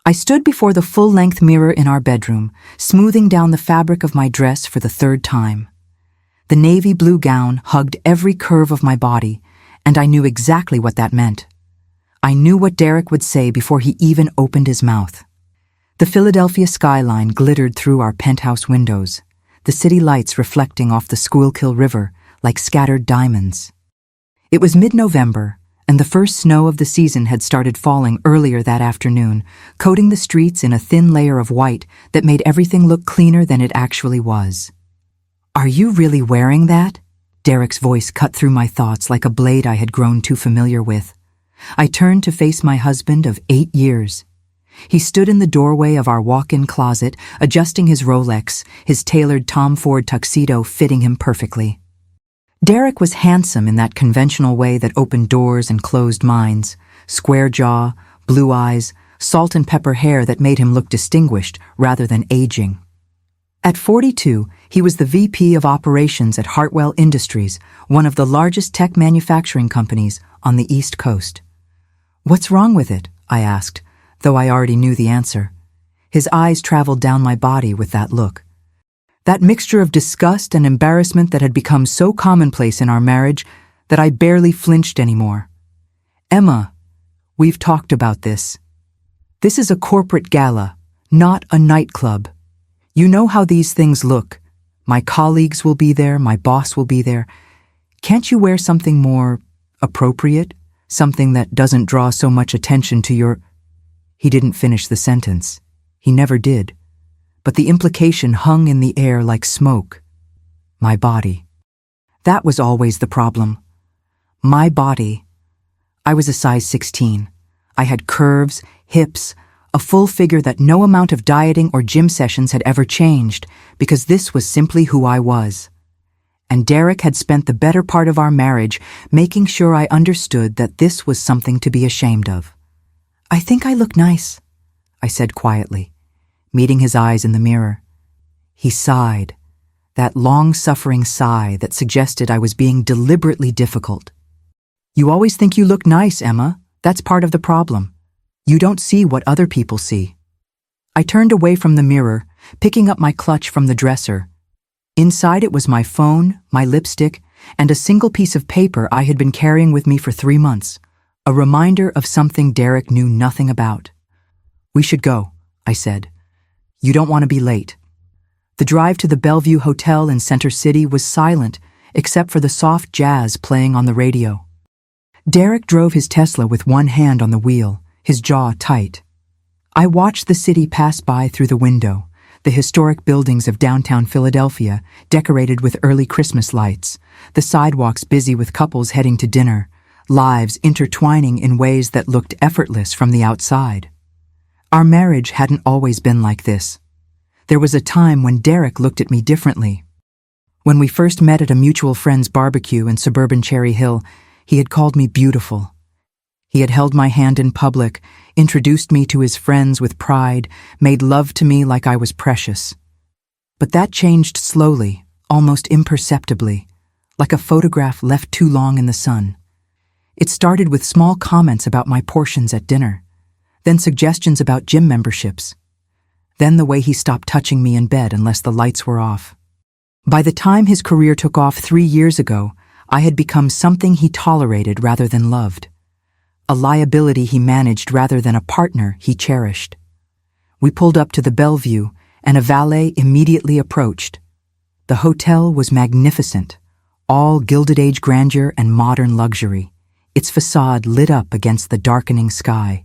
I stood before the full-length mirror in our bedroom, smoothing down the fabric of my dress for the third time. The navy blue gown hugged every curve of my body, and I knew exactly what that meant. I knew what Derek would say before he even opened his mouth. The Philadelphia skyline glittered through our penthouse windows, the city lights reflecting off the Schuylkill River like scattered diamonds. It was mid-November, and the first snow of the season had started falling earlier that afternoon, coating the streets in a thin layer of white that made everything look cleaner than it actually was. "Are you really wearing that?" Derek's voice cut through my thoughts like a blade I had grown too familiar with. I turned to face my husband of 8 years. He stood in the doorway of our walk-in closet, adjusting his Rolex, his tailored Tom Ford tuxedo fitting him perfectly. Derek was handsome in that conventional way that opened doors and closed minds, square jaw, blue eyes, salt and pepper hair that made him look distinguished rather than aging. At 42, he was the VP of operations at Hartwell Industries, one of the largest tech manufacturing companies on the East Coast. "What's wrong with it?" I asked, though I already knew the answer. His eyes traveled down my body with that look. That mixture of disgust and embarrassment that had become so commonplace in our marriage that I barely flinched anymore. "Emma, we've talked about this. This is a corporate gala, not a nightclub. You know how these things look. My colleagues will be there, my boss will be there. Can't you wear something more appropriate? Something that doesn't draw so much attention to your—" He didn't finish the sentence. He never did. But the implication hung in the air like smoke. My body. That was always the problem. My body. I was a size 16. I had curves, hips, a full figure that no amount of dieting or gym sessions had ever changed, because this was simply who I was. And Derek had spent the better part of our marriage making sure I understood that this was something to be ashamed of. "I think I look nice," I said quietly, meeting his eyes in the mirror. He sighed, that long-suffering sigh that suggested I was being deliberately difficult. "You always think you look nice, Emma. That's part of the problem. You don't see what other people see." I turned away from the mirror, picking up my clutch from the dresser. Inside it was my phone, my lipstick, and a single piece of paper I had been carrying with me for 3 months, a reminder of something Derek knew nothing about. "We should go," I said. "You don't want to be late." The drive to the Bellevue Hotel in Center City was silent, except for the soft jazz playing on the radio. Derek drove his Tesla with one hand on the wheel, his jaw tight. I watched the city pass by through the window, the historic buildings of downtown Philadelphia, decorated with early Christmas lights, the sidewalks busy with couples heading to dinner, lives intertwining in ways that looked effortless from the outside. Our marriage hadn't always been like this. There was a time when Derek looked at me differently. When we first met at a mutual friend's barbecue in suburban Cherry Hill, he had called me beautiful. He had held my hand in public, introduced me to his friends with pride, made love to me like I was precious. But that changed slowly, almost imperceptibly, like a photograph left too long in the sun. It started with small comments about my portions at dinner, then suggestions about gym memberships, then the way he stopped touching me in bed unless the lights were off. By the time his career took off 3 years ago, I had become something he tolerated rather than loved, a liability he managed rather than a partner he cherished. We pulled up to the Bellevue, and a valet immediately approached. The hotel was magnificent, all Gilded Age grandeur and modern luxury, its facade lit up against the darkening sky.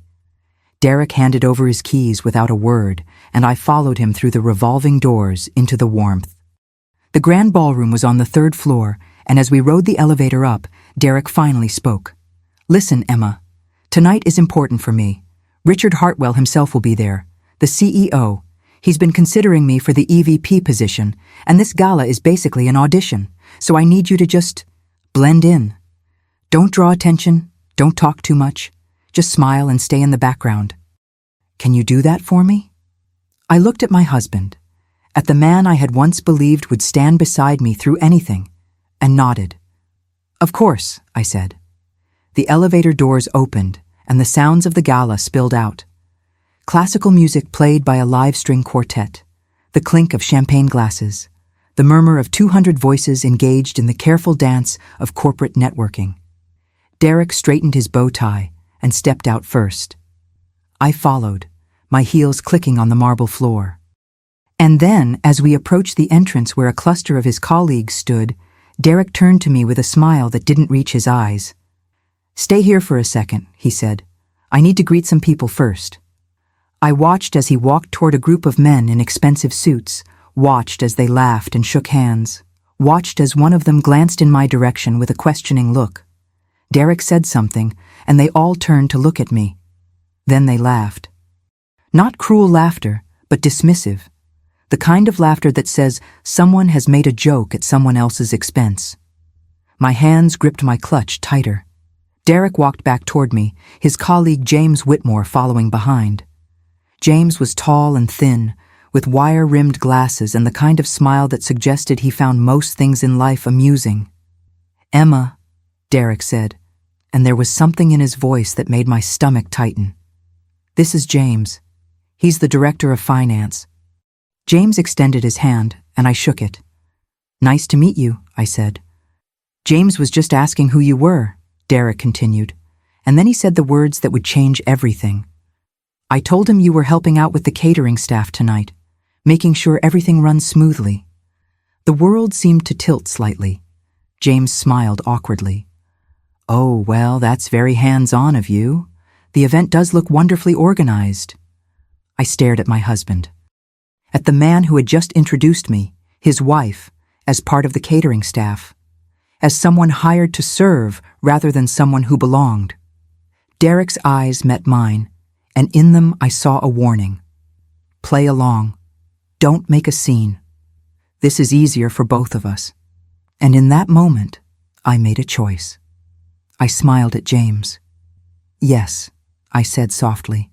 Derek handed over his keys without a word, and I followed him through the revolving doors into the warmth. The grand ballroom was on the 3rd floor, and as we rode the elevator up, Derek finally spoke. "Listen, Emma. Tonight is important for me. Richard Hartwell himself will be there, the CEO. He's been considering me for the EVP position, and this gala is basically an audition, so I need you to just blend in. Don't draw attention, don't talk too much. Just smile and stay in the background. Can you do that for me?" I looked at my husband, at the man I had once believed would stand beside me through anything, and nodded. "Of course," I said. The elevator doors opened, and the sounds of the gala spilled out. Classical music played by a live string quartet, the clink of champagne glasses, the murmur of 200 voices engaged in the careful dance of corporate networking. Derek straightened his bow tie and stepped out first. I followed, my heels clicking on the marble floor. And then, as we approached the entrance where a cluster of his colleagues stood, Derek turned to me with a smile that didn't reach his eyes. "Stay here for a second," he said. "I need to greet some people first." I watched as he walked toward a group of men in expensive suits, watched as they laughed and shook hands, watched as one of them glanced in my direction with a questioning look. Derek said something, and they all turned to look at me. Then they laughed. Not cruel laughter, but dismissive. The kind of laughter that says someone has made a joke at someone else's expense. My hands gripped my clutch tighter. Derek walked back toward me, his colleague James Whitmore following behind. James was tall and thin, with wire-rimmed glasses and the kind of smile that suggested he found most things in life amusing. "Emma," Derek said, and there was something in his voice that made my stomach tighten. "This is James. He's the director of finance." James extended his hand, and I shook it. "Nice to meet you," I said. "James was just asking who you were," Derek continued, and then he said the words that would change everything. "I told him you were helping out with the catering staff tonight, making sure everything runs smoothly." The world seemed to tilt slightly. James smiled awkwardly. "Oh, well, that's very hands-on of you. The event does look wonderfully organized." I stared at my husband, at the man who had just introduced me, his wife, as part of the catering staff, as someone hired to serve rather than someone who belonged. Derek's eyes met mine, and in them I saw a warning. Play along. Don't make a scene. This is easier for both of us. And in that moment, I made a choice. I smiled at James. "Yes," I said softly.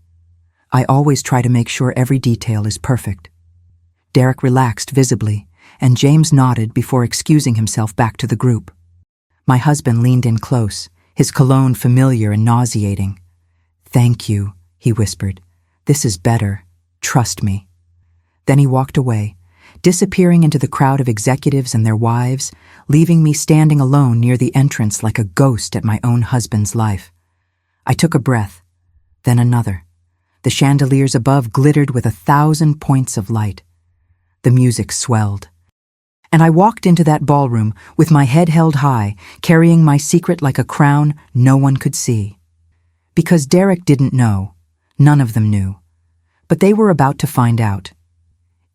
"I always try to make sure every detail is perfect." Derek relaxed visibly, and James nodded before excusing himself back to the group. My husband leaned in close, his cologne familiar and nauseating. "Thank you," he whispered. "This is better. Trust me." Then he walked away, disappearing into the crowd of executives and their wives, leaving me standing alone near the entrance like a ghost at my own husband's life. I took a breath, then another. The chandeliers above glittered with 1,000 points of light. The music swelled. And I walked into that ballroom with my head held high, carrying my secret like a crown no one could see. Because Derek didn't know. None of them knew. But they were about to find out.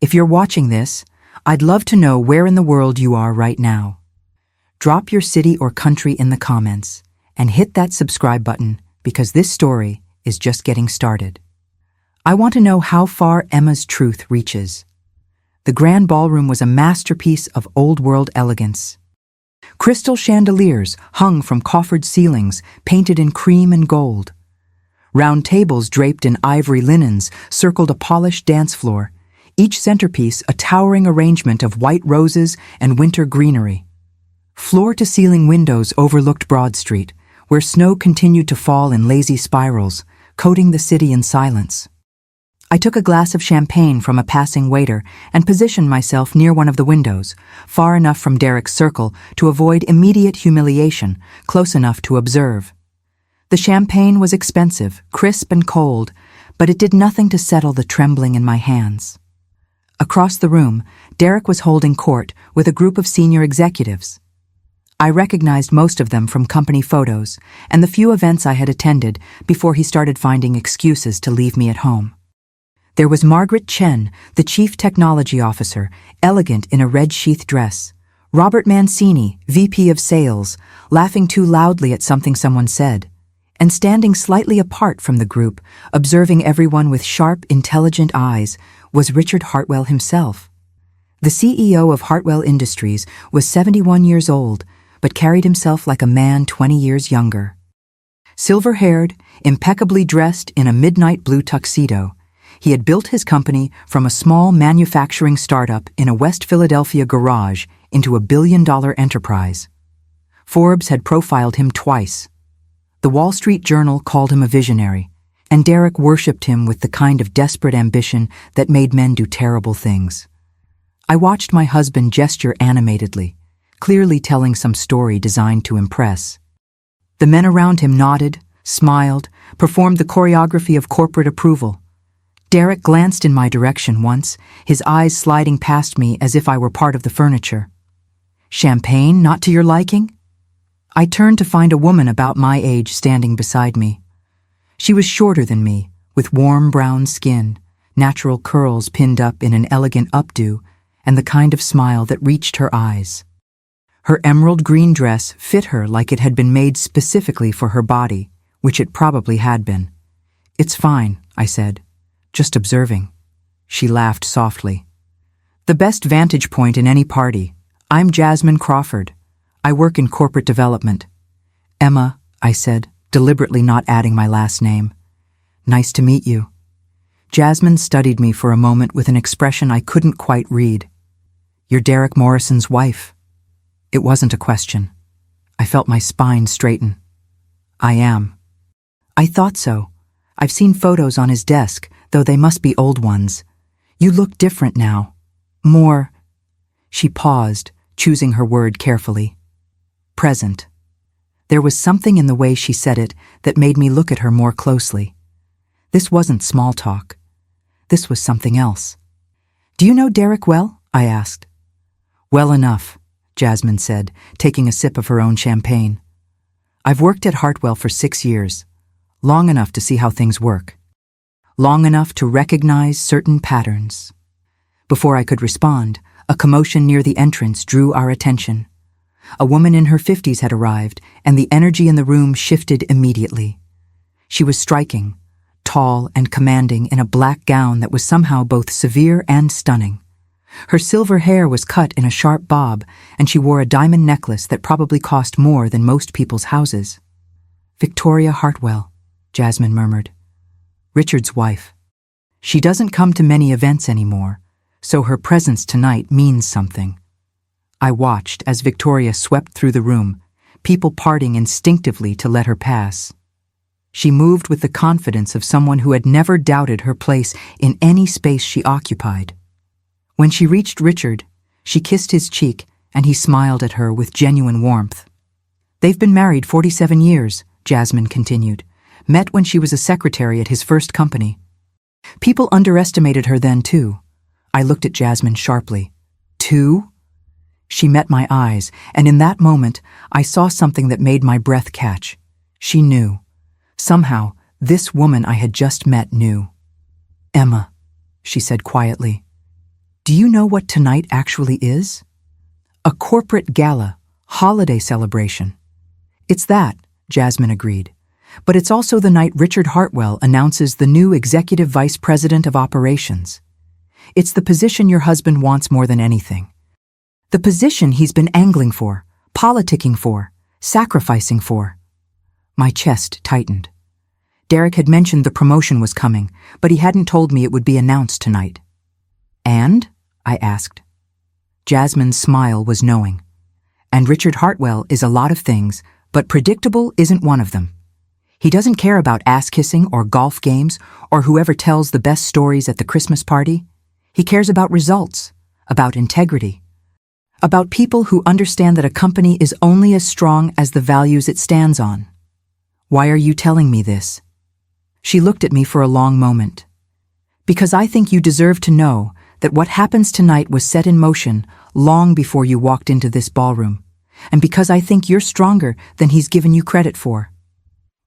If you're watching this, I'd love to know where in the world you are right now. Drop your city or country in the comments and hit that subscribe button because this story is just getting started. I want to know how far Emma's truth reaches. The grand ballroom was a masterpiece of old-world elegance. Crystal chandeliers hung from coffered ceilings painted in cream and gold. Round tables draped in ivory linens circled a polished dance floor, each centerpiece a towering arrangement of white roses and winter greenery. Floor-to-ceiling windows overlooked Broad Street, where snow continued to fall in lazy spirals, coating the city in silence. I took a glass of champagne from a passing waiter and positioned myself near one of the windows, far enough from Derek's circle to avoid immediate humiliation, close enough to observe. The champagne was expensive, crisp and cold, but it did nothing to settle the trembling in my hands. Across the room, Derek was holding court with a group of senior executives. I recognized most of them from company photos and the few events I had attended before he started finding excuses to leave me at home. There was Margaret Chen, the chief technology officer, elegant in a red sheath dress. Robert Mancini, VP of sales, laughing too loudly at something someone said. And standing slightly apart from the group, observing everyone with sharp, intelligent eyes, was Richard Hartwell himself. The CEO of Hartwell Industries was 71 years old, but carried himself like a man 20 years younger. Silver-haired, impeccably dressed in a midnight blue tuxedo, he had built his company from a small manufacturing startup in a West Philadelphia garage into a billion-dollar enterprise. Forbes had profiled him twice. The Wall Street Journal called him a visionary, and Derek worshipped him with the kind of desperate ambition that made men do terrible things. I watched my husband gesture animatedly, clearly telling some story designed to impress. The men around him nodded, smiled, performed the choreography of corporate approval. Derek glanced in my direction once, his eyes sliding past me as if I were part of the furniture. "Champagne, not to your liking?" I turned to find a woman about my age standing beside me. She was shorter than me, with warm brown skin, natural curls pinned up in an elegant updo, and the kind of smile that reached her eyes. Her emerald green dress fit her like it had been made specifically for her body, which it probably had been. "It's fine," I said, "just observing." She laughed softly. "The best vantage point in any party. I'm Jasmine Crawford. I work in corporate development." "Emma," I said, deliberately not adding my last name. "Nice to meet you." Jasmine studied me for a moment with an expression I couldn't quite read. "You're Derek Morrison's wife." It wasn't a question. I felt my spine straighten. "I am." "I thought so. I've seen photos on his desk, though they must be old ones. You look different now. More—" She paused, choosing her word carefully. "Present." There was something in the way she said it that made me look at her more closely. This wasn't small talk. This was something else. "Do you know Derek well?" I asked. "Well enough," Jasmine said, taking a sip of her own champagne. "I've worked at Hartwell for 6 years, long enough to see how things work. Long enough to recognize certain patterns." Before I could respond, a commotion near the entrance drew our attention. A woman in her 50s had arrived, and the energy in the room shifted immediately. She was striking, tall and commanding in a black gown that was somehow both severe and stunning. Her silver hair was cut in a sharp bob, and she wore a diamond necklace that probably cost more than most people's houses. "Victoria Hartwell," Jasmine murmured. "Richard's wife. She doesn't come to many events anymore, so her presence tonight means something." I watched as Victoria swept through the room, people parting instinctively to let her pass. She moved with the confidence of someone who had never doubted her place in any space she occupied. When she reached Richard, she kissed his cheek, and he smiled at her with genuine warmth. "They've been married 47 years, Jasmine continued. "Met when she was a secretary at his first company. People underestimated her then, too." I looked at Jasmine sharply. "Too?" She met my eyes, and in that moment, I saw something that made my breath catch. She knew. Somehow, this woman I had just met knew. "Emma," she said quietly, "do you know what tonight actually is?" "A corporate gala, holiday celebration." "It's that," Jasmine agreed. "But it's also the night Richard Hartwell announces the new Executive Vice President of Operations. It's the position your husband wants more than anything. The position he's been angling for, politicking for, sacrificing for." My chest tightened. Derek had mentioned the promotion was coming, but he hadn't told me it would be announced tonight. "And?" I asked. Jasmine's smile was knowing. "And Richard Hartwell is a lot of things, but predictable isn't one of them. He doesn't care about ass-kissing or golf games or whoever tells the best stories at the Christmas party. He cares about results, about integrity, about people who understand that a company is only as strong as the values it stands on." "Why are you telling me this?" She looked at me for a long moment. "Because I think you deserve to know that what happens tonight was set in motion long before you walked into this ballroom, and because I think you're stronger than he's given you credit for."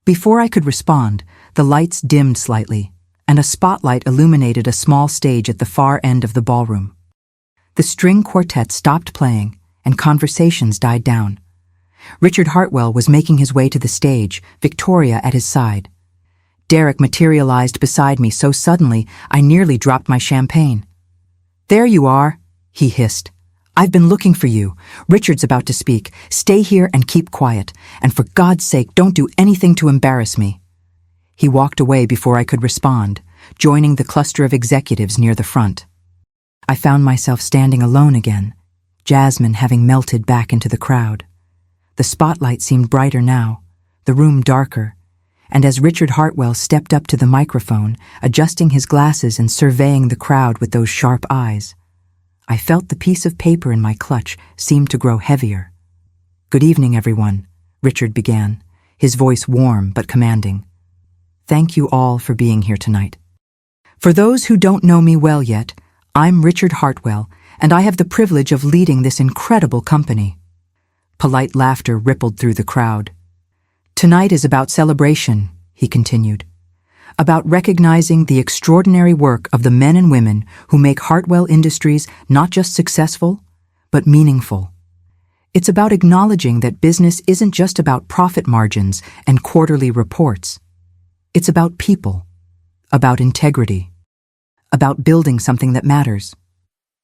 Before I could respond, the lights dimmed slightly, and a spotlight illuminated a small stage at the far end of the ballroom. The string quartet stopped playing, and conversations died down. Richard Hartwell was making his way to the stage, Victoria at his side. Derek materialized beside me so suddenly I nearly dropped my champagne. "There you are," he hissed. "I've been looking for you. Richard's about to speak. Stay here and keep quiet, and for God's sake, don't do anything to embarrass me." He walked away before I could respond, joining the cluster of executives near the front. I found myself standing alone again, Jasmine having melted back into the crowd. The spotlight seemed brighter now, the room darker, And as Richard Hartwell stepped up to the microphone, adjusting his glasses and surveying the crowd with those sharp eyes, I felt the piece of paper in my clutch seem to grow heavier. "Good evening, everyone," Richard began, his voice warm but commanding. "Thank you all for being here tonight. For those who don't know me well yet, I'm Richard Hartwell, and I have the privilege of leading this incredible company." Polite laughter rippled through the crowd. "Tonight is about celebration," he continued, "about recognizing the extraordinary work of the men and women who make Hartwell Industries not just successful, but meaningful. It's about acknowledging that business isn't just about profit margins and quarterly reports. It's about people, about integrity, about building something that matters."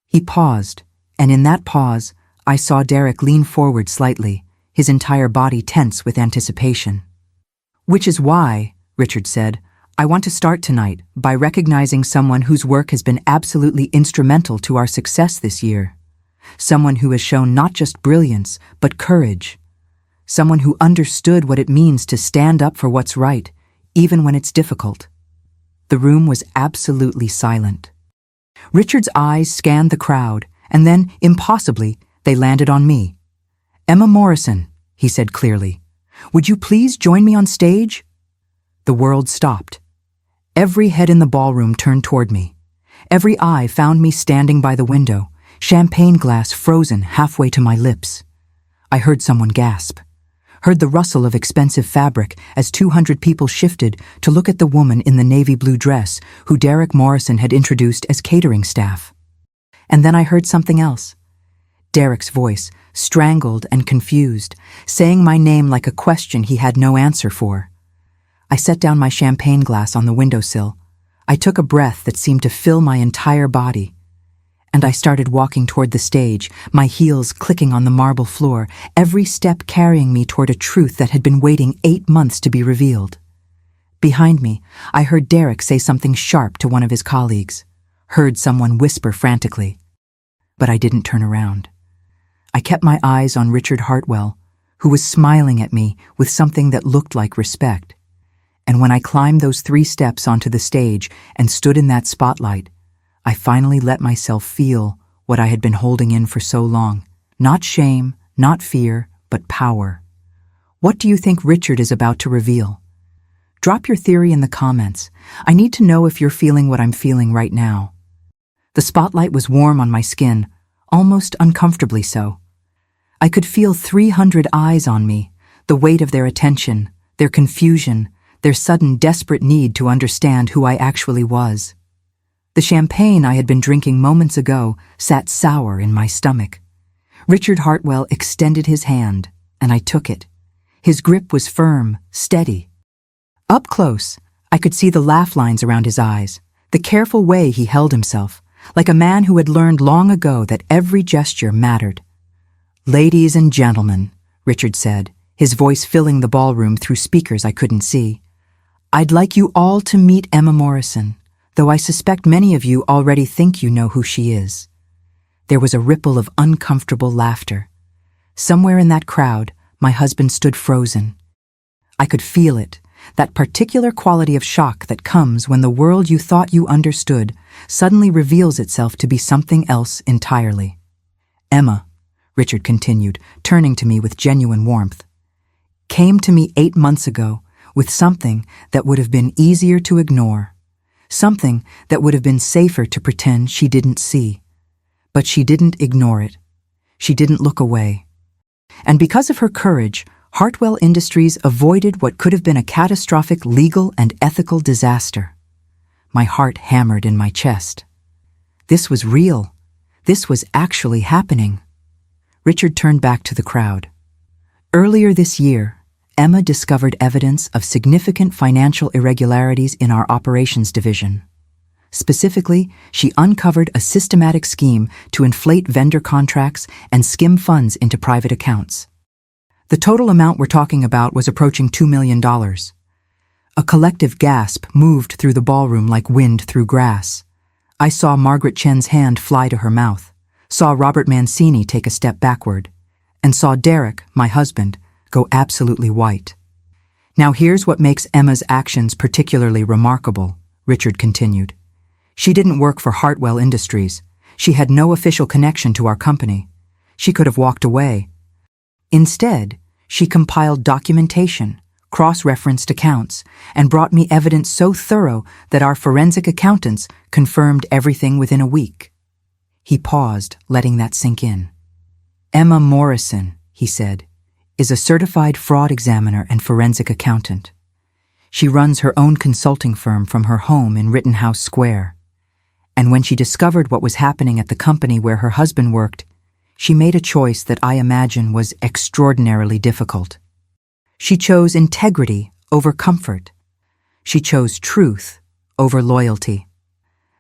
He paused, and in that pause, I saw Derek lean forward slightly, his entire body tense with anticipation. "Which is why," Richard said, "I want to start tonight by recognizing someone whose work has been absolutely instrumental to our success this year. Someone who has shown not just brilliance, but courage. Someone who understood what it means to stand up for what's right, even when it's difficult." The room was absolutely silent. Richard's eyes scanned the crowd, and then, impossibly, they landed on me. "Emma Morrison," he said clearly, "would you please join me on stage?" The world stopped. Every head in the ballroom turned toward me. Every eye found me standing by the window, champagne glass frozen halfway to my lips. I heard someone gasp, heard the rustle of expensive fabric as 200 people shifted to look at the woman in the navy blue dress who Derek Morrison had introduced as catering staff. And then I heard something else. Derek's voice, strangled and confused, saying my name like a question he had no answer for. I set down my champagne glass on the windowsill. I took a breath that seemed to fill my entire body. And I started walking toward the stage, my heels clicking on the marble floor, every step carrying me toward a truth that had been waiting 8 months to be revealed. Behind me, I heard Derek say something sharp to one of his colleagues, heard someone whisper frantically. But I didn't turn around. I kept my eyes on Richard Hartwell, who was smiling at me with something that looked like respect. And when I climbed those 3 steps onto the stage and stood in that spotlight, I finally let myself feel what I had been holding in for so long. Not shame, not fear, but power. What do you think Richard is about to reveal? Drop your theory in the comments. I need to know if you're feeling what I'm feeling right now. The spotlight was warm on my skin, almost uncomfortably so. I could feel 300 eyes on me, the weight of their attention, their confusion, their sudden desperate need to understand who I actually was. The champagne I had been drinking moments ago sat sour in my stomach. Richard Hartwell extended his hand, and I took it. His grip was firm, steady. Up close, I could see the laugh lines around his eyes, the careful way he held himself, like a man who had learned long ago that every gesture mattered. "Ladies and gentlemen," Richard said, his voice filling the ballroom through speakers I couldn't see, "I'd like you all to meet Emma Morrison, though I suspect many of you already think you know who she is." There was a ripple of uncomfortable laughter. Somewhere in that crowd, my husband stood frozen. I could feel it, that particular quality of shock that comes when the world you thought you understood suddenly reveals itself to be something else entirely. "Emma," Richard continued, turning to me with genuine warmth, "came to me 8 months ago with something that would have been easier to ignore, something that would have been safer to pretend she didn't see. But she didn't ignore it. She didn't look away. And because of her courage, Hartwell Industries avoided what could have been a catastrophic legal and ethical disaster." My heart hammered in my chest. This was real. This was actually happening. Richard turned back to the crowd. "Earlier this year, Emma discovered evidence of significant financial irregularities in our operations division. Specifically, she uncovered a systematic scheme to inflate vendor contracts and skim funds into private accounts. The total amount we're talking about was approaching $2 million. A collective gasp moved through the ballroom like wind through grass. I saw Margaret Chen's hand fly to her mouth, saw Robert Mancini take a step backward, and saw Derek, my husband, go absolutely white. Now here's what makes Emma's actions particularly remarkable, Richard continued. She didn't work for Hartwell Industries. She had no official connection to our company. She could have walked away. Instead, she compiled documentation, cross-referenced accounts, and brought me evidence so thorough that our forensic accountants confirmed everything within a week. He paused, letting that sink in. Emma Morrison, he said, is a certified fraud examiner and forensic accountant. She runs her own consulting firm from her home in Rittenhouse Square. And when she discovered what was happening at the company where her husband worked, she made a choice that I imagine was extraordinarily difficult. She chose integrity over comfort. She chose truth over loyalty.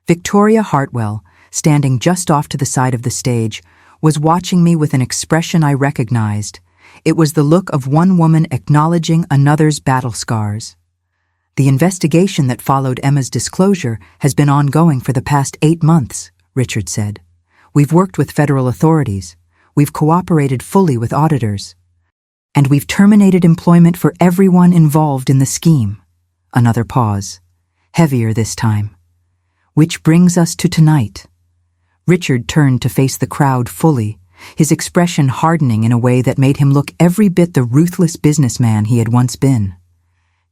Victoria Hartwell, standing just off to the side of the stage, was watching me with an expression I recognized. It was the look of one woman acknowledging another's battle scars. The investigation that followed Emma's disclosure has been ongoing for the past 8 months, Richard said. We've worked with federal authorities. We've cooperated fully with auditors. And we've terminated employment for everyone involved in the scheme. Another pause. Heavier this time. Which brings us to tonight. Richard turned to face the crowd fully, his expression hardening in a way that made him look every bit the ruthless businessman he had once been.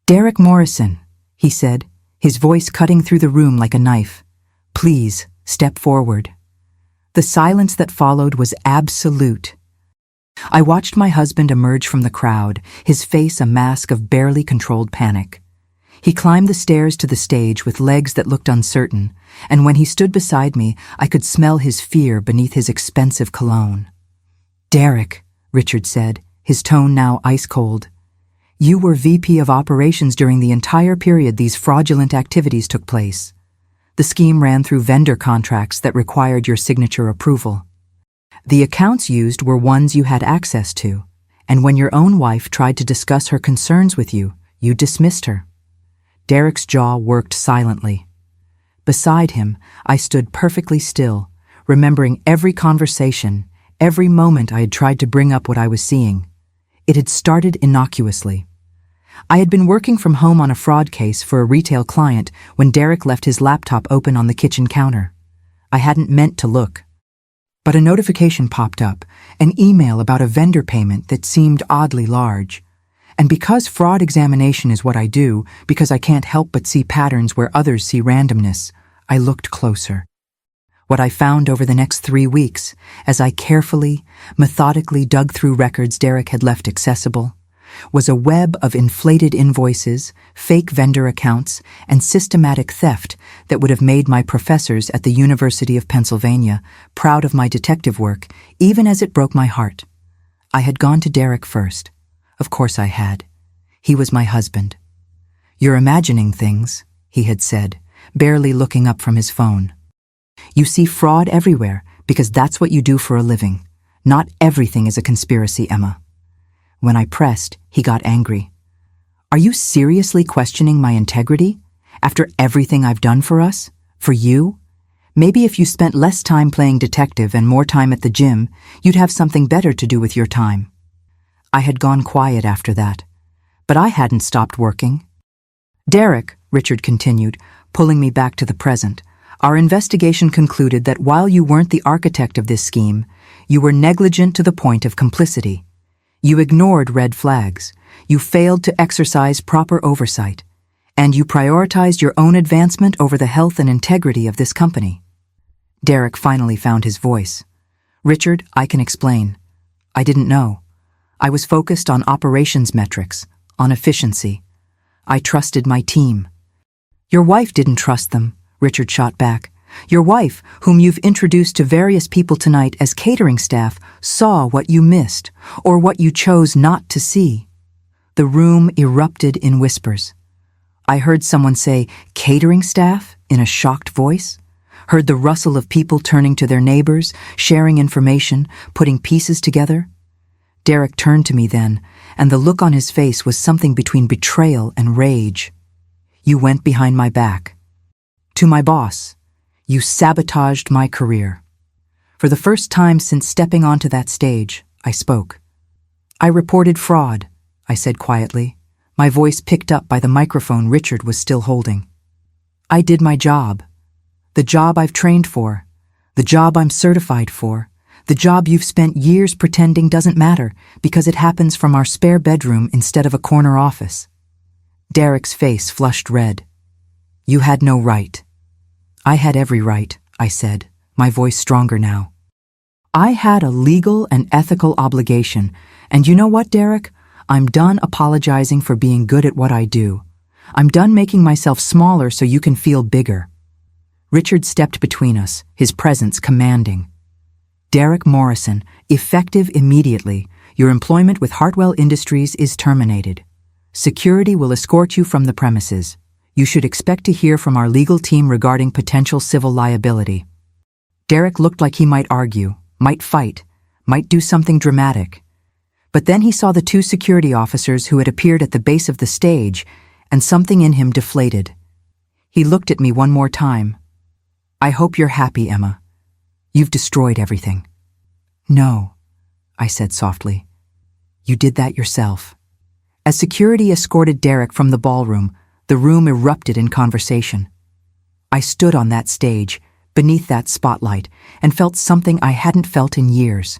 Derek Morrison, he said, his voice cutting through the room like a knife. Please, step forward. The silence that followed was absolute. I watched my husband emerge from the crowd, his face a mask of barely controlled panic. He climbed the stairs to the stage with legs that looked uncertain, and when he stood beside me, I could smell his fear beneath his expensive cologne. Derek, Richard said, his tone now ice-cold. You were VP of Operations during the entire period these fraudulent activities took place. The scheme ran through vendor contracts that required your signature approval. The accounts used were ones you had access to, and when your own wife tried to discuss her concerns with you, you dismissed her. Derek's jaw worked silently. Beside him, I stood perfectly still, remembering every conversation, every moment I had tried to bring up what I was seeing. It had started innocuously. I had been working from home on a fraud case for a retail client when Derek left his laptop open on the kitchen counter. I hadn't meant to look. But a notification popped up, an email about a vendor payment that seemed oddly large. And because fraud examination is what I do, because I can't help but see patterns where others see randomness, I looked closer. What I found over the next 3 weeks, as I carefully, methodically dug through records Derek had left accessible, was a web of inflated invoices, fake vendor accounts, and systematic theft that would have made my professors at the University of Pennsylvania proud of my detective work, even as it broke my heart. I had gone to Derek first. Of course I had. He was my husband. You're imagining things, he had said, barely looking up from his phone. You see fraud everywhere because that's what you do for a living. Not everything is a conspiracy, Emma. When I pressed, he got angry. Are you seriously questioning my integrity? After everything I've done for us? For you? Maybe if you spent less time playing detective and more time at the gym, you'd have something better to do with your time. I had gone quiet after that, but I hadn't stopped working. Derek, Richard continued, pulling me back to the present, our investigation concluded that while you weren't the architect of this scheme, you were negligent to the point of complicity. You ignored red flags, you failed to exercise proper oversight, and you prioritized your own advancement over the health and integrity of this company. Derek finally found his voice. Richard, I can explain. I didn't know. I was focused on operations metrics, on efficiency. I trusted my team. Your wife didn't trust them, Richard shot back. Your wife, whom you've introduced to various people tonight as catering staff, saw what you missed, or what you chose not to see. The room erupted in whispers. I heard someone say, catering staff, in a shocked voice. Heard the rustle of people turning to their neighbors, sharing information, putting pieces together. Derek turned to me then, and the look on his face was something between betrayal and rage. You went behind my back. To my boss. You sabotaged my career. For the first time since stepping onto that stage, I spoke. I reported fraud, I said quietly. my voice picked up by the microphone Richard was still holding. I did my job. The job I've trained for. The job I'm certified for. The job you've spent years pretending doesn't matter because it happens from our spare bedroom instead of a corner office. Derek's face flushed red. You had no right. I had every right, I said, my voice stronger now. I had a legal and ethical obligation, and you know what, Derek? I'm done apologizing for being good at what I do. I'm done making myself smaller so you can feel bigger. Richard stepped between us, his presence commanding. Derek Morrison, effective immediately. Your employment with Hartwell Industries is terminated. Security will escort you from the premises. You should expect to hear from our legal team regarding potential civil liability. Derek looked like he might argue, might fight, might do something dramatic. But then he saw the two security officers who had appeared at the base of the stage, and something in him deflated. He looked at me one more time. I hope you're happy, Emma. You've destroyed everything. No, I said softly. You did that yourself. As security escorted Derek from the ballroom, the room erupted in conversation. I stood on that stage, beneath that spotlight, and felt something I hadn't felt in years.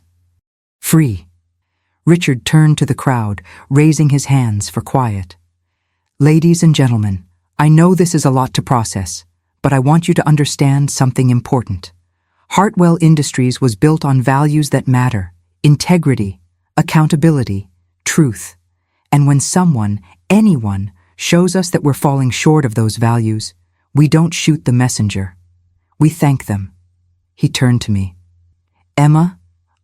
Free. Richard turned to the crowd, raising his hands for quiet. Ladies and gentlemen, I know this is a lot to process, but I want you to understand something important. Hartwell Industries was built on values that matter: integrity, accountability, truth. And when someone, anyone, shows us that we're falling short of those values, we don't shoot the messenger. We thank them. He turned to me. Emma,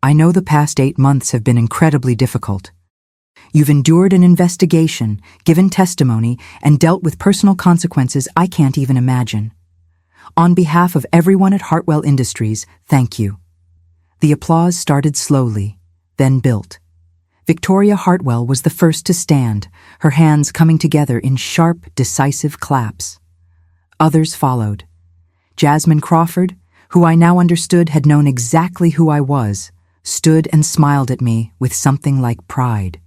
I know the past 8 months have been incredibly difficult. You've endured an investigation, given testimony, and dealt with personal consequences I can't even imagine. On behalf of everyone at Hartwell Industries, thank you. The applause started slowly, then built. Victoria Hartwell was the first to stand, her hands coming together in sharp, decisive claps. Others followed. Jasmine Crawford, who I now understood had known exactly who I was, stood and smiled at me with something like pride.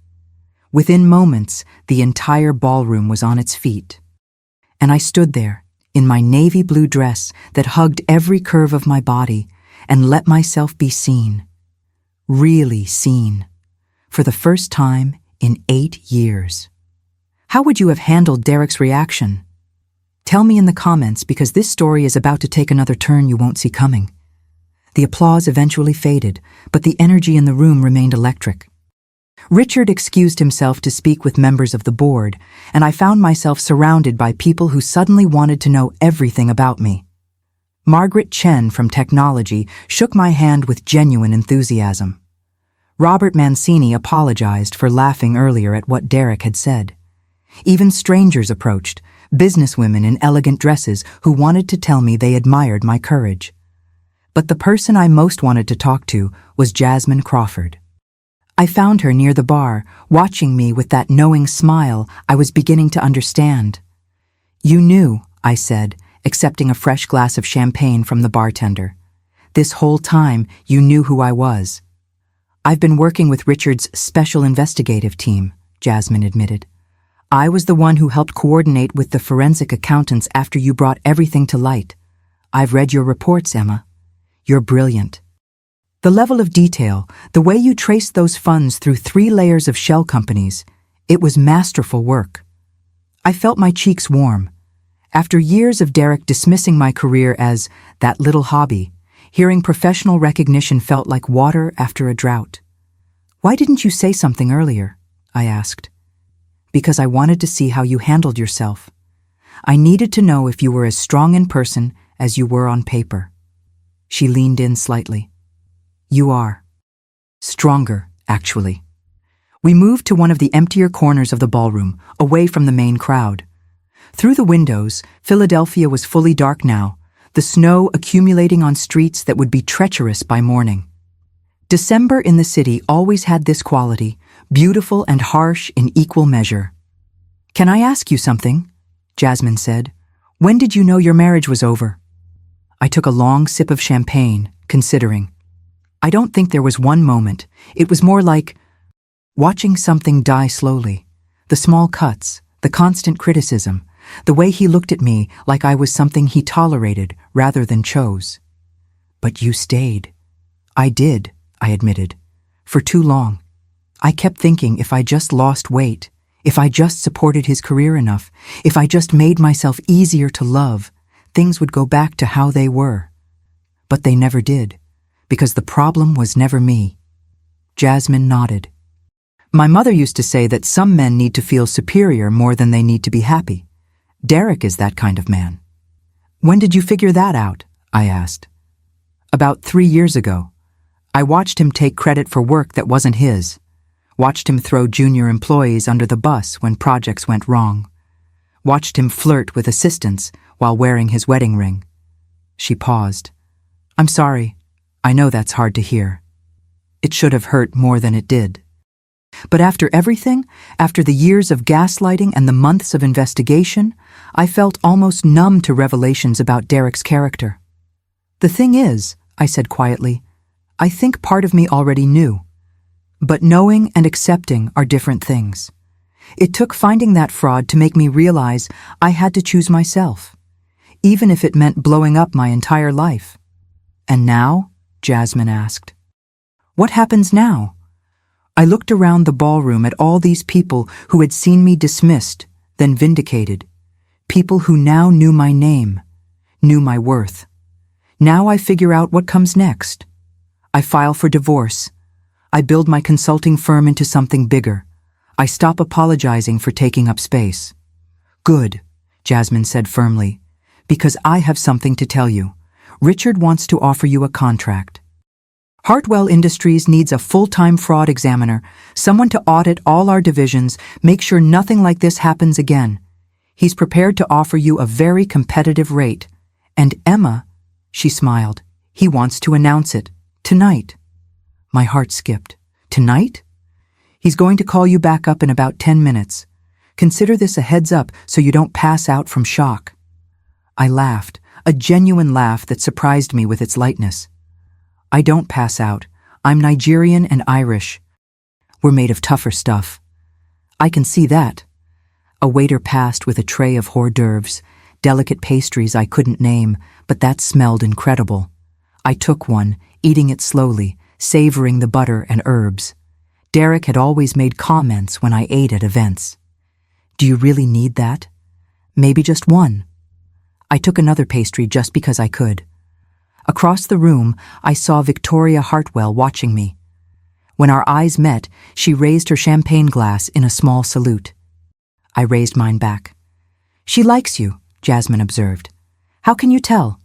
Within moments, the entire ballroom was on its feet. And I stood there, in my navy blue dress that hugged every curve of my body, and let myself be seen. Really seen. For the first time in 8 years. How would you have handled Derek's reaction? Tell me in the comments, because this story is about to take another turn you won't see coming. The applause eventually faded, but the energy in the room remained electric. Richard excused himself to speak with members of the board, and I found myself surrounded by people who suddenly wanted to know everything about me. Margaret Chen from technology shook my hand with genuine enthusiasm. Robert Mancini apologized for laughing earlier at what Derek had said. Even strangers approached, businesswomen in elegant dresses who wanted to tell me they admired my courage. But the person I most wanted to talk to was Jasmine Crawford. I found her near the bar, watching me with that knowing smile I was beginning to understand. You knew, I said, accepting a fresh glass of champagne from the bartender. This whole time, you knew who I was. I've been working with Richard's special investigative team, Jasmine admitted. I was the one who helped coordinate with the forensic accountants after you brought everything to light. I've read your reports, Emma. You're brilliant. The level of detail, the way you traced those funds through 3 layers of shell companies, it was masterful work. I felt my cheeks warm. After years of Derek dismissing my career as that little hobby, hearing professional recognition felt like water after a drought. Why didn't you say something earlier? I asked. Because I wanted to see how you handled yourself. I needed to know if you were as strong in person as you were on paper. She leaned in slightly. You are. Stronger, actually. We moved to one of the emptier corners of the ballroom, away from the main crowd. Through the windows, Philadelphia was fully dark now, the snow accumulating on streets that would be treacherous by morning. December in the city always had this quality, beautiful and harsh in equal measure. Can I ask you something? Jasmine said. When did you know your marriage was over? I took a long sip of champagne, considering. I don't think there was one moment. It was more like watching something die slowly, The small cuts, the constant criticism, the way he looked at me like I was something he tolerated rather than chose. But you stayed. I did, I admitted. For too long. I kept thinking if I just lost weight, if I just supported his career enough, if I just made myself easier to love, things would go back to how they were. But they never did, because the problem was never me. Jasmine nodded. My mother used to say that some men need to feel superior more than they need to be happy. Derek is that kind of man. When did you figure that out? I asked. About 3 years ago. I watched him take credit for work that wasn't his. Watched him throw junior employees under the bus when projects went wrong. Watched him flirt with assistants while wearing his wedding ring. She paused. I'm sorry. I know that's hard to hear. It should have hurt more than it did. But after everything, after the years of gaslighting and the months of investigation, I felt almost numb to revelations about Derek's character. The thing is, I said quietly, I think part of me already knew. But knowing and accepting are different things. It took finding that fraud to make me realize I had to choose myself, even if it meant blowing up my entire life. And now? Jasmine asked. What happens now? I looked around the ballroom at all these people who had seen me dismissed, then vindicated. People who now knew my name, knew my worth. Now I figure out what comes next. I file for divorce. I build my consulting firm into something bigger. I stop apologizing for taking up space. Good, Jasmine said firmly, because I have something to tell you. Richard wants to offer you a contract. Hartwell Industries needs a full-time fraud examiner, someone to audit all our divisions, make sure nothing like this happens again. He's prepared to offer you a very competitive rate. And Emma, she smiled, he wants to announce it. Tonight. My heart skipped. Tonight? He's going to call you back up in about 10 minutes. Consider this a heads up so you don't pass out from shock. I laughed, a genuine laugh that surprised me with its lightness. I don't pass out. I'm Nigerian and Irish. We're made of tougher stuff. I can see that. A waiter passed with a tray of hors d'oeuvres, delicate pastries I couldn't name, but that smelled incredible. I took one, eating it slowly, savoring the butter and herbs. Derek had always made comments when I ate at events. Do you really need that? Maybe just one. I took another pastry just because I could. Across the room, I saw Victoria Hartwell watching me. When our eyes met, she raised her champagne glass in a small salute. I raised mine back. She likes you, Jasmine observed. How can you tell?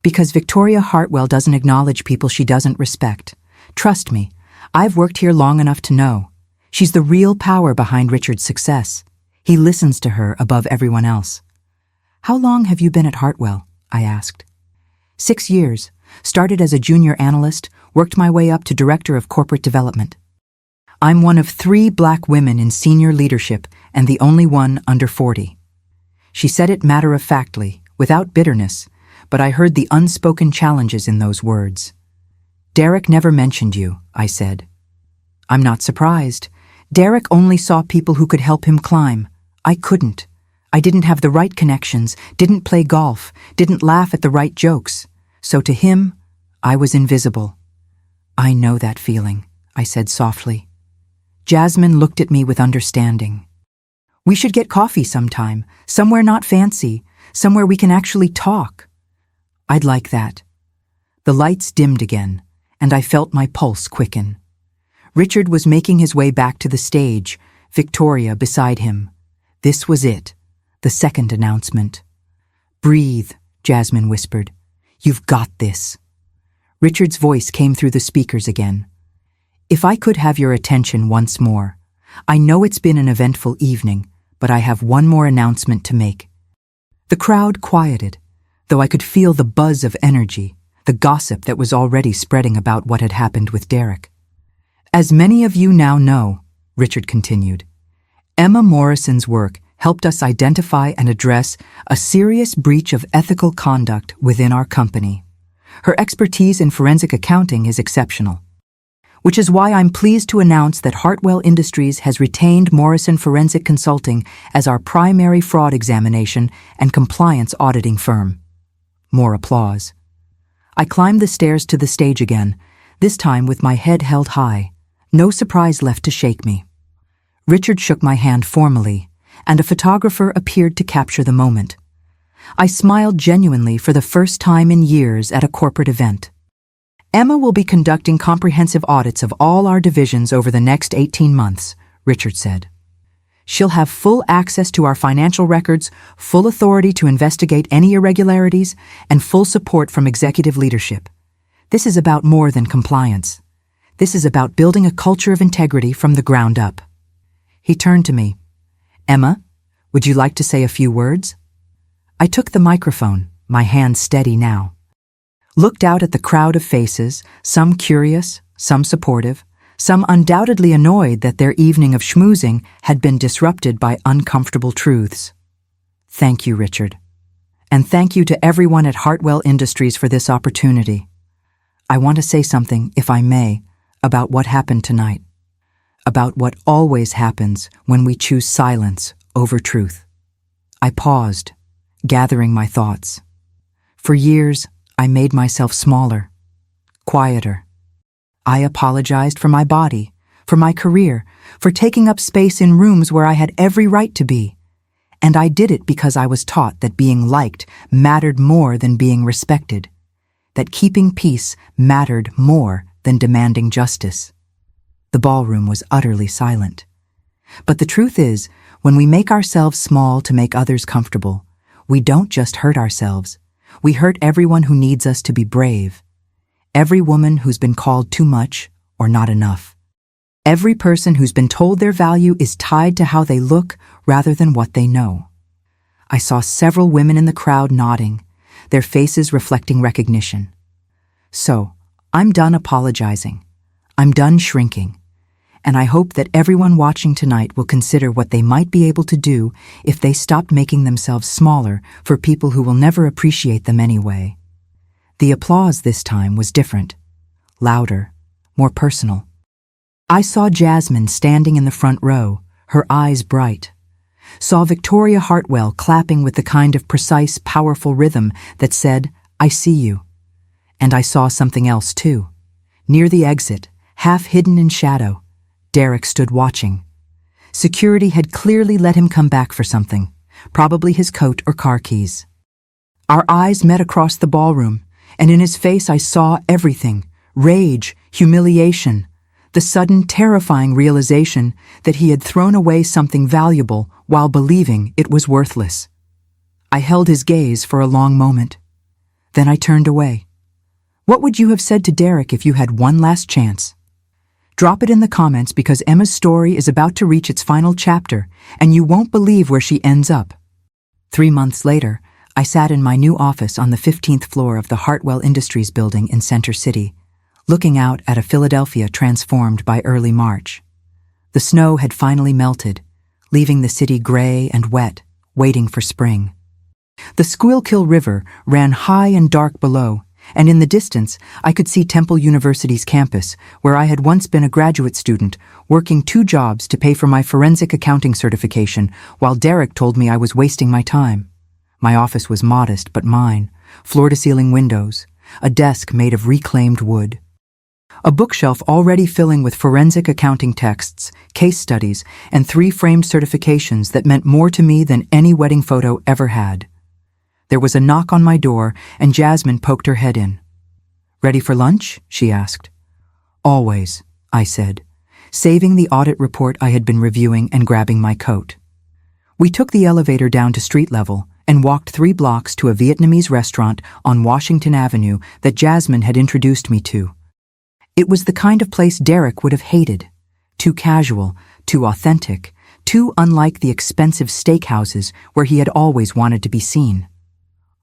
Because Victoria Hartwell doesn't acknowledge people she doesn't respect. Trust me, I've worked here long enough to know. She's the real power behind Richard's success. He listens to her above everyone else. How long have you been at Hartwell? I asked. 6 years. Started as a junior analyst, worked my way up to director of corporate development. I'm one of 3 black women in senior leadership and the only one under 40. She said it matter-of-factly, without bitterness, but I heard the unspoken challenges in those words. Derek never mentioned you, I said. I'm not surprised. Derek only saw people who could help him climb. I couldn't. I didn't have the right connections, didn't play golf, didn't laugh at the right jokes. So to him, I was invisible. I know that feeling, I said softly. Jasmine looked at me with understanding. We should get coffee sometime, somewhere not fancy, somewhere we can actually talk. I'd like that. The lights dimmed again, and I felt my pulse quicken. Richard was making his way back to the stage, Victoria beside him. This was it, the second announcement. Breathe, Jasmine whispered. You've got this. Richard's voice came through the speakers again. If I could have your attention once more. I know it's been an eventful evening, but I have one more announcement to make. The crowd quieted, though I could feel the buzz of energy, the gossip that was already spreading about what had happened with Derek. As many of you now know, Richard continued, Emma Morrison's work helped us identify and address a serious breach of ethical conduct within our company. Her expertise in forensic accounting is exceptional. which is why I'm pleased to announce that Hartwell Industries has retained Morrison Forensic Consulting as our primary fraud examination and compliance auditing firm. More applause. I climbed the stairs to the stage again, this time with my head held high, no surprise left to shake me. Richard shook my hand formally, and a photographer appeared to capture the moment. I smiled genuinely for the first time in years at a corporate event. Emma will be conducting comprehensive audits of all our divisions over the next 18 months, Richard said. She'll have full access to our financial records, full authority to investigate any irregularities, and full support from executive leadership. This is about more than compliance. This is about building a culture of integrity from the ground up. He turned to me. Emma, would you like to say a few words? I took the microphone, my hand steady now. Looked out at the crowd of faces, some curious, some supportive, some undoubtedly annoyed that their evening of schmoozing had been disrupted by uncomfortable truths. Thank you, Richard. And thank you to everyone at Hartwell Industries for this opportunity. I want to say something, if I may, about what happened tonight. About what always happens when we choose silence over truth. I paused, gathering my thoughts. For years, I made myself smaller, quieter. I apologized for my body, for my career, for taking up space in rooms where I had every right to be. And I did it because I was taught that being liked mattered more than being respected, that keeping peace mattered more than demanding justice. The ballroom was utterly silent. But the truth is, when we make ourselves small to make others comfortable, we don't just hurt ourselves. We hurt everyone who needs us to be brave. Every woman who's been called too much or not enough. Every person who's been told their value is tied to how they look rather than what they know. I saw several women in the crowd nodding, their faces reflecting recognition. So, I'm done apologizing. I'm done shrinking. And I hope that everyone watching tonight will consider what they might be able to do if they stopped making themselves smaller for people who will never appreciate them anyway. The applause this time was different, louder, more personal. I saw Jasmine standing in the front row, her eyes bright. Saw Victoria Hartwell clapping with the kind of precise, powerful rhythm that said, "I see you." And I saw something else too. Near the exit, half hidden in shadow, Derek stood watching. Security had clearly let him come back for something, probably his coat or car keys. Our eyes met across the ballroom, and in his face I saw everything: rage, humiliation, the sudden terrifying realization that he had thrown away something valuable while believing it was worthless. I held his gaze for a long moment. Then I turned away. What would you have said to Derek if you had one last chance? Drop it in the comments because Emma's story is about to reach its final chapter, and you won't believe where she ends up. 3 months later, I sat in my new office on the 15th floor of the Hartwell Industries building in Center City, looking out at a Philadelphia transformed by early March. The snow had finally melted, leaving the city gray and wet, waiting for spring. The Schuylkill River ran high and dark below, and in the distance I could see Temple University's campus, where I had once been a graduate student, working 2 jobs to pay for my forensic accounting certification, while Derek told me I was wasting my time. My office was modest but mine, floor-to-ceiling windows, a desk made of reclaimed wood. A bookshelf already filling with forensic accounting texts, case studies, and 3 framed certifications that meant more to me than any wedding photo ever had. There was a knock on my door, and Jasmine poked her head in. "Ready for lunch?" she asked. "Always," I said, saving the audit report I had been reviewing and grabbing my coat. We took the elevator down to street level and walked 3 blocks to a Vietnamese restaurant on Washington Avenue that Jasmine had introduced me to. It was the kind of place Derek would have hated. Too casual, too authentic, too unlike the expensive steakhouses where he had always wanted to be seen.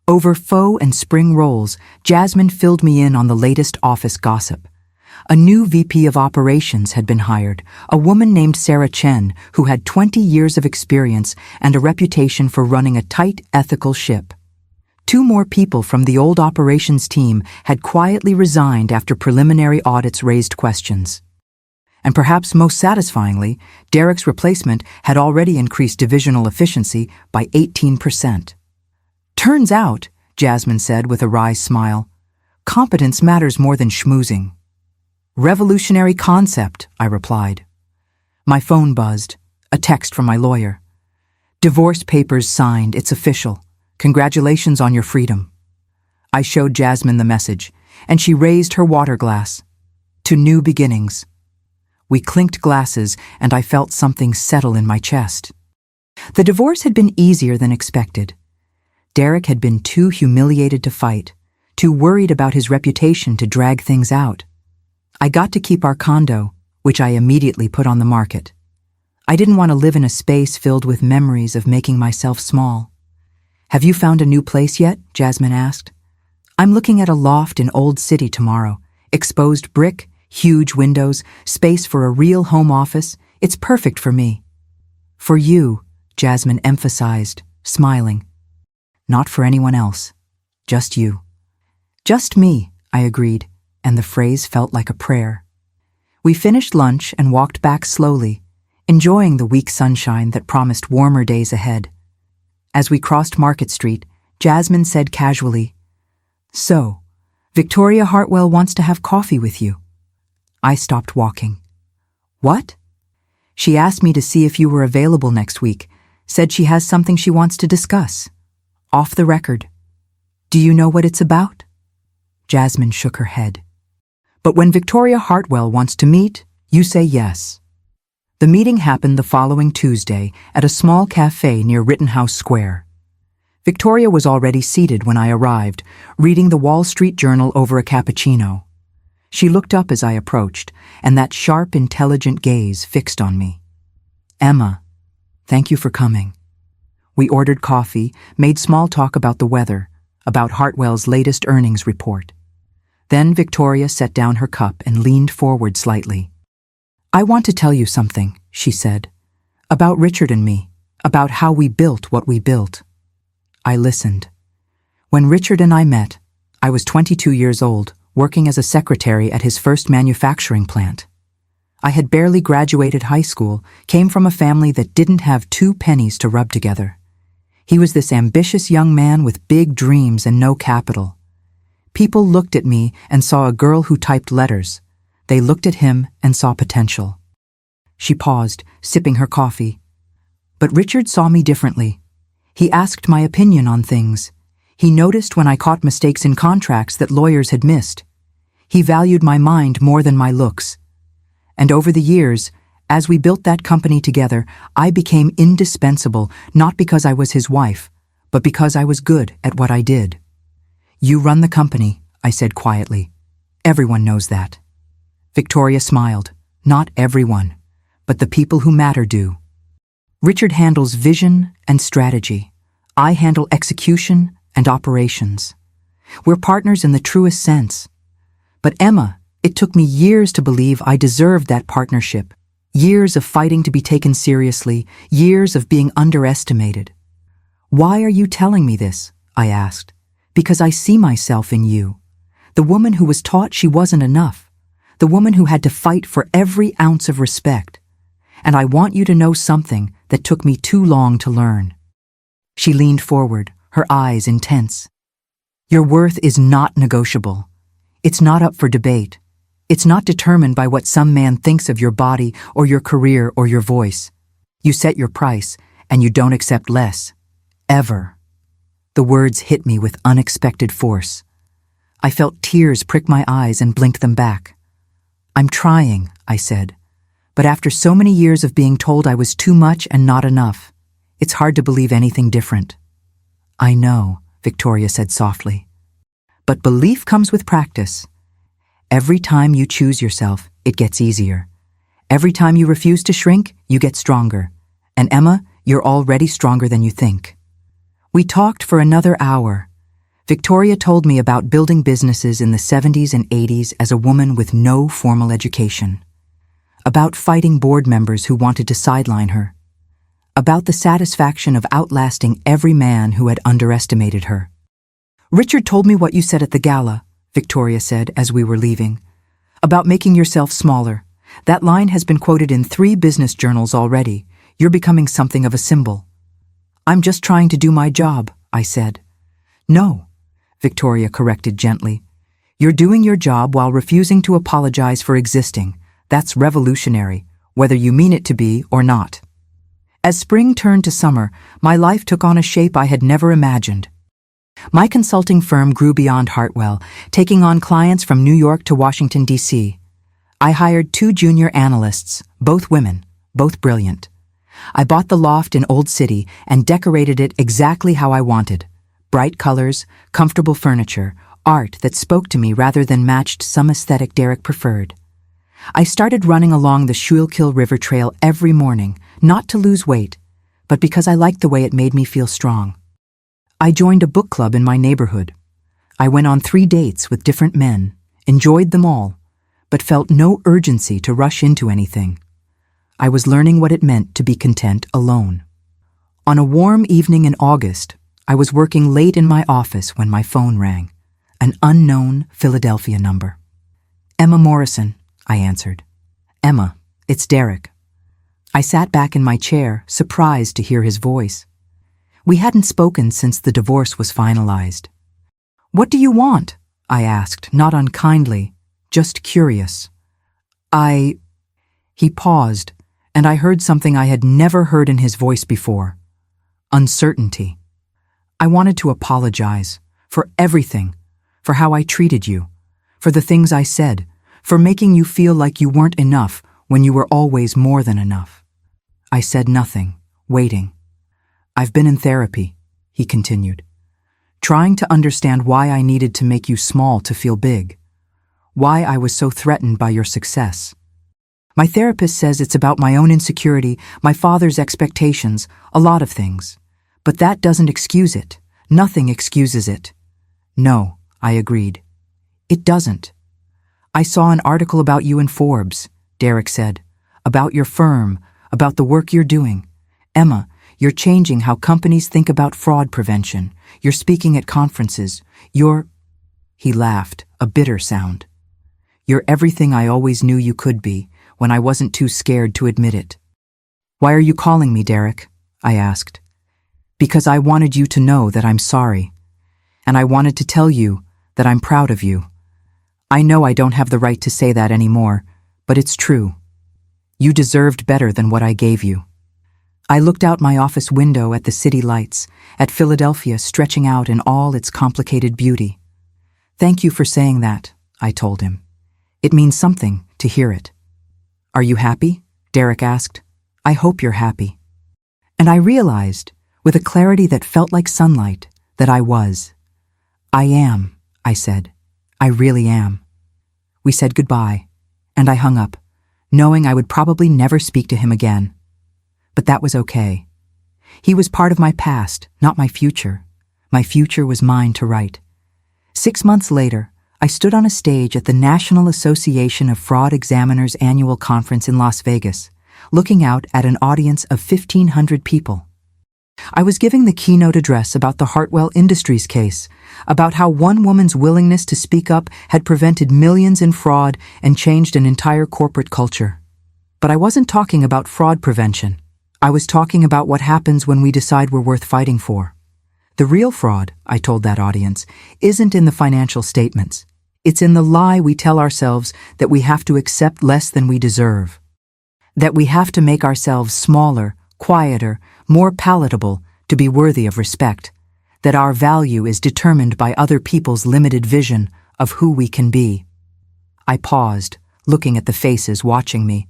Over faux and spring rolls, Jasmine filled me in on the latest office gossip. A new VP of operations had been hired, a woman named Sarah Chen, who had 20 years of experience and a reputation for running a tight, ethical ship. 2 more people from the old operations team had quietly resigned after preliminary audits raised questions. And perhaps most satisfyingly, Derek's replacement had already increased divisional efficiency by 18%. Turns out, Jasmine said with a wry smile, competence matters more than schmoozing. Revolutionary concept, I replied. My phone buzzed, a text from my lawyer. Divorce papers signed, it's official. Congratulations on your freedom. I showed Jasmine the message, and she raised her water glass. To new beginnings. We clinked glasses, and I felt something settle in my chest. The divorce had been easier than expected. Derek had been too humiliated to fight, too worried about his reputation to drag things out. I got to keep our condo, which I immediately put on the market. I didn't want to live in a space filled with memories of making myself small. Have you found a new place yet? Jasmine asked. I'm looking at a loft in Old City tomorrow. Exposed brick, huge windows, space for a real home office. It's perfect for me. For you, Jasmine emphasized, smiling. Not for anyone else. Just you. Just me, I agreed, and the phrase felt like a prayer. We finished lunch and walked back slowly, enjoying the weak sunshine that promised warmer days ahead. As we crossed Market Street, Jasmine said casually, So, Victoria Hartwell wants to have coffee with you. I stopped walking. What? She asked me to see if you were available next week, said she has something she wants to discuss. Off the record. Do you know what it's about? Jasmine shook her head. But when Victoria Hartwell wants to meet, you say yes. The meeting happened the following Tuesday at a small cafe near Rittenhouse Square. Victoria was already seated when I arrived, reading the Wall Street Journal over a cappuccino. She looked up as I approached, and that sharp, intelligent gaze fixed on me. Emma, thank you for coming. We ordered coffee, made small talk about the weather, about Hartwell's latest earnings report. Then Victoria set down her cup and leaned forward slightly. I want to tell you something, she said, about Richard and me, about how we built what we built. I listened. When Richard and I met, I was 22 years old, working as a secretary at his first manufacturing plant. I had barely graduated high school, came from a family that didn't have 2 pennies to rub together. He was this ambitious young man with big dreams and no capital. People looked at me and saw a girl who typed letters. They looked at him and saw potential. She paused, sipping her coffee. But Richard saw me differently. He asked my opinion on things. He noticed when I caught mistakes in contracts that lawyers had missed. He valued my mind more than my looks. And over the years, as we built that company together, I became indispensable, not because I was his wife, but because I was good at what I did. You run the company, I said quietly. Everyone knows that. Victoria smiled. Not everyone, but the people who matter do. Richard handles vision and strategy. I handle execution and operations. We're partners in the truest sense. But Emma, it took me years to believe I deserved that partnership. Years of fighting to be taken seriously, years of being underestimated. Why are you telling me this? I asked. Because I see myself in you. The woman who was taught she wasn't enough. The woman who had to fight for every ounce of respect. And I want you to know something that took me too long to learn. She leaned forward, her eyes intense. Your worth is not negotiable. It's not up for debate. It's not determined by what some man thinks of your body or your career or your voice. You set your price, and you don't accept less. Ever. The words hit me with unexpected force. I felt tears prick my eyes and blinked them back. I'm trying, I said. But after so many years of being told I was too much and not enough, it's hard to believe anything different. I know, Victoria said softly. But belief comes with practice. Every time you choose yourself, it gets easier. Every time you refuse to shrink, you get stronger. And Emma, you're already stronger than you think. We talked for another hour. Victoria told me about building businesses in the 70s and 80s as a woman with no formal education. About fighting board members who wanted to sideline her. About the satisfaction of outlasting every man who had underestimated her. Richard told me what you said at the Gala, Victoria said as we were leaving. About making yourself smaller, That line has been quoted in 3 business journals already. You're becoming something of a symbol. I'm just trying to do my job, I said. No, Victoria corrected gently. You're doing your job while refusing to apologize for existing. That's revolutionary, whether you mean it to be or not. As spring turned to summer, my life took on a shape I had never imagined. My consulting firm grew beyond Hartwell, taking on clients from New York to Washington, D.C. I hired 2 junior analysts, both women, both brilliant. I bought the loft in Old City and decorated it exactly how I wanted. Bright colors, comfortable furniture, art that spoke to me rather than matched some aesthetic Derek preferred. I started running along the Schuylkill River Trail every morning, not to lose weight, but because I liked the way it made me feel strong. I joined a book club in my neighborhood. I went on 3 dates with different men, enjoyed them all, but felt no urgency to rush into anything. I was learning what it meant to be content alone. On a warm evening in August, I was working late in my office when my phone rang, an unknown Philadelphia number. Emma Morrison, I answered. Emma, it's Derek. I sat back in my chair, surprised to hear his voice. We hadn't spoken since the divorce was finalized. What do you want? I asked, not unkindly, just curious. He paused, and I heard something I had never heard in his voice before. Uncertainty. I wanted to apologize for everything, for how I treated you, for the things I said, for making you feel like you weren't enough when you were always more than enough. I said nothing, waiting. I've been in therapy, he continued, trying to understand why I needed to make you small to feel big, why I was so threatened by your success. My therapist says it's about my own insecurity, my father's expectations, a lot of things. But that doesn't excuse it. Nothing excuses it. No, I agreed. It doesn't. I saw an article about you in Forbes, Derek said, about your firm, about the work you're doing. Emma, you're changing how companies think about fraud prevention. You're speaking at conferences. He laughed, a bitter sound. You're everything I always knew you could be, when I wasn't too scared to admit it. Why are you calling me, Derek? I asked. Because I wanted you to know that I'm sorry. And I wanted to tell you that I'm proud of you. I know I don't have the right to say that anymore, but it's true. You deserved better than what I gave you. I looked out my office window at the city lights, at Philadelphia stretching out in all its complicated beauty. Thank you for saying that, I told him. It means something to hear it. Are you happy? Derek asked. I hope you're happy. And I realized, with a clarity that felt like sunlight, that I was. I am, I said. I really am. We said goodbye, and I hung up, knowing I would probably never speak to him again. But that was okay. He was part of my past, not my future. My future was mine to write. 6 months later, I stood on a stage at the National Association of Fraud Examiners annual conference in Las Vegas, looking out at an audience of 1,500 people. I was giving the keynote address about the Hartwell Industries case, about how one woman's willingness to speak up had prevented millions in fraud and changed an entire corporate culture. But I wasn't talking about fraud prevention. I was talking about what happens when we decide we're worth fighting for. The real fraud, I told that audience, isn't in the financial statements. It's in the lie we tell ourselves that we have to accept less than we deserve. That we have to make ourselves smaller, quieter, more palatable to be worthy of respect. That our value is determined by other people's limited vision of who we can be. I paused, looking at the faces watching me.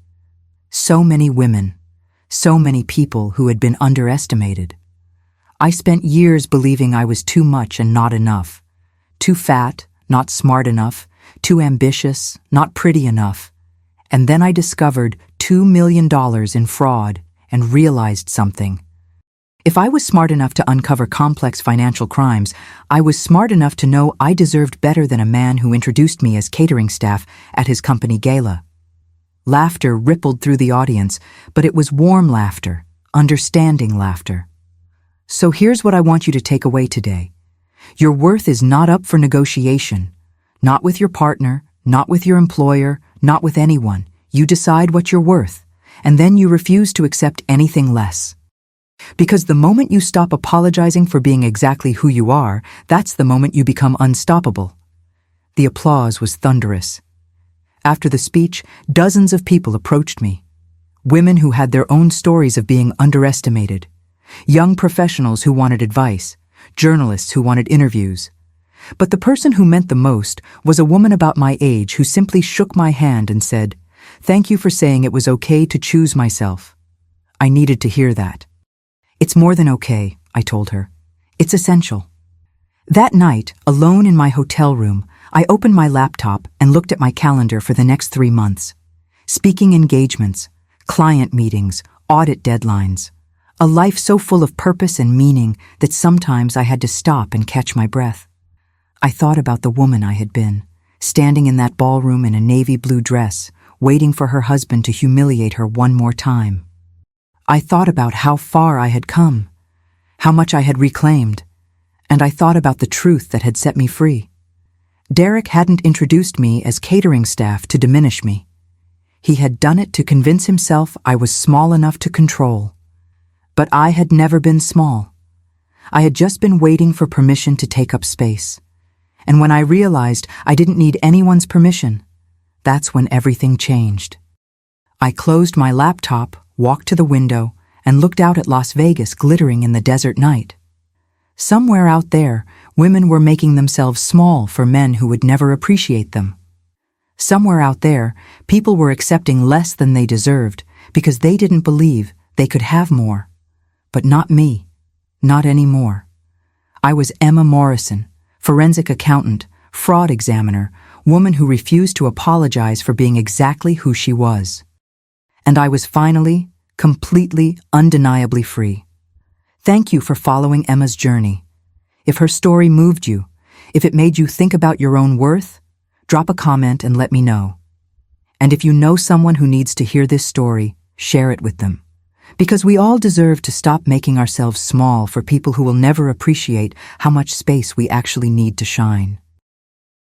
So many women, so many people who had been underestimated. I spent years believing I was too much and not enough. Too fat, not smart enough. Too ambitious, not pretty enough. And then I discovered $2 million in fraud and realized something. If I was smart enough to uncover complex financial crimes, I was smart enough to know I deserved better than a man who introduced me as catering staff at his company Gala. Laughter rippled through the audience, but it was warm laughter, understanding laughter. So here's what I want you to take away today. Your worth is not up for negotiation. Not with your partner, not with your employer, not with anyone. You decide what you're worth, and then you refuse to accept anything less. Because the moment you stop apologizing for being exactly who you are, that's the moment you become unstoppable. The applause was thunderous. After the speech, dozens of people approached me. Women who had their own stories of being underestimated. Young professionals who wanted advice. Journalists who wanted interviews. But the person who meant the most was a woman about my age who simply shook my hand and said, "Thank you for saying it was okay to choose myself." I needed to hear that. "It's more than okay," I told her. "It's essential." That night, alone in my hotel room, I opened my laptop and looked at my calendar for the next 3 months. Speaking engagements, client meetings, audit deadlines. A life so full of purpose and meaning that sometimes I had to stop and catch my breath. I thought about the woman I had been, standing in that ballroom in a navy blue dress, waiting for her husband to humiliate her one more time. I thought about how far I had come, how much I had reclaimed, and I thought about the truth that had set me free. Derek hadn't introduced me as catering staff to diminish me. He had done it to convince himself I was small enough to control. But I had never been small. I had just been waiting for permission to take up space. And when I realized I didn't need anyone's permission, that's when everything changed. I closed my laptop, walked to the window, and looked out at Las Vegas glittering in the desert night. Somewhere out there, women were making themselves small for men who would never appreciate them. Somewhere out there, people were accepting less than they deserved because they didn't believe they could have more. But not me. Not anymore. I was Emma Morrison, forensic accountant, fraud examiner, woman who refused to apologize for being exactly who she was. And I was finally, completely, undeniably free. Thank you for following Emma's journey. If her story moved you, if it made you think about your own worth, drop a comment and let me know. And if you know someone who needs to hear this story, share it with them. Because we all deserve to stop making ourselves small for people who will never appreciate how much space we actually need to shine.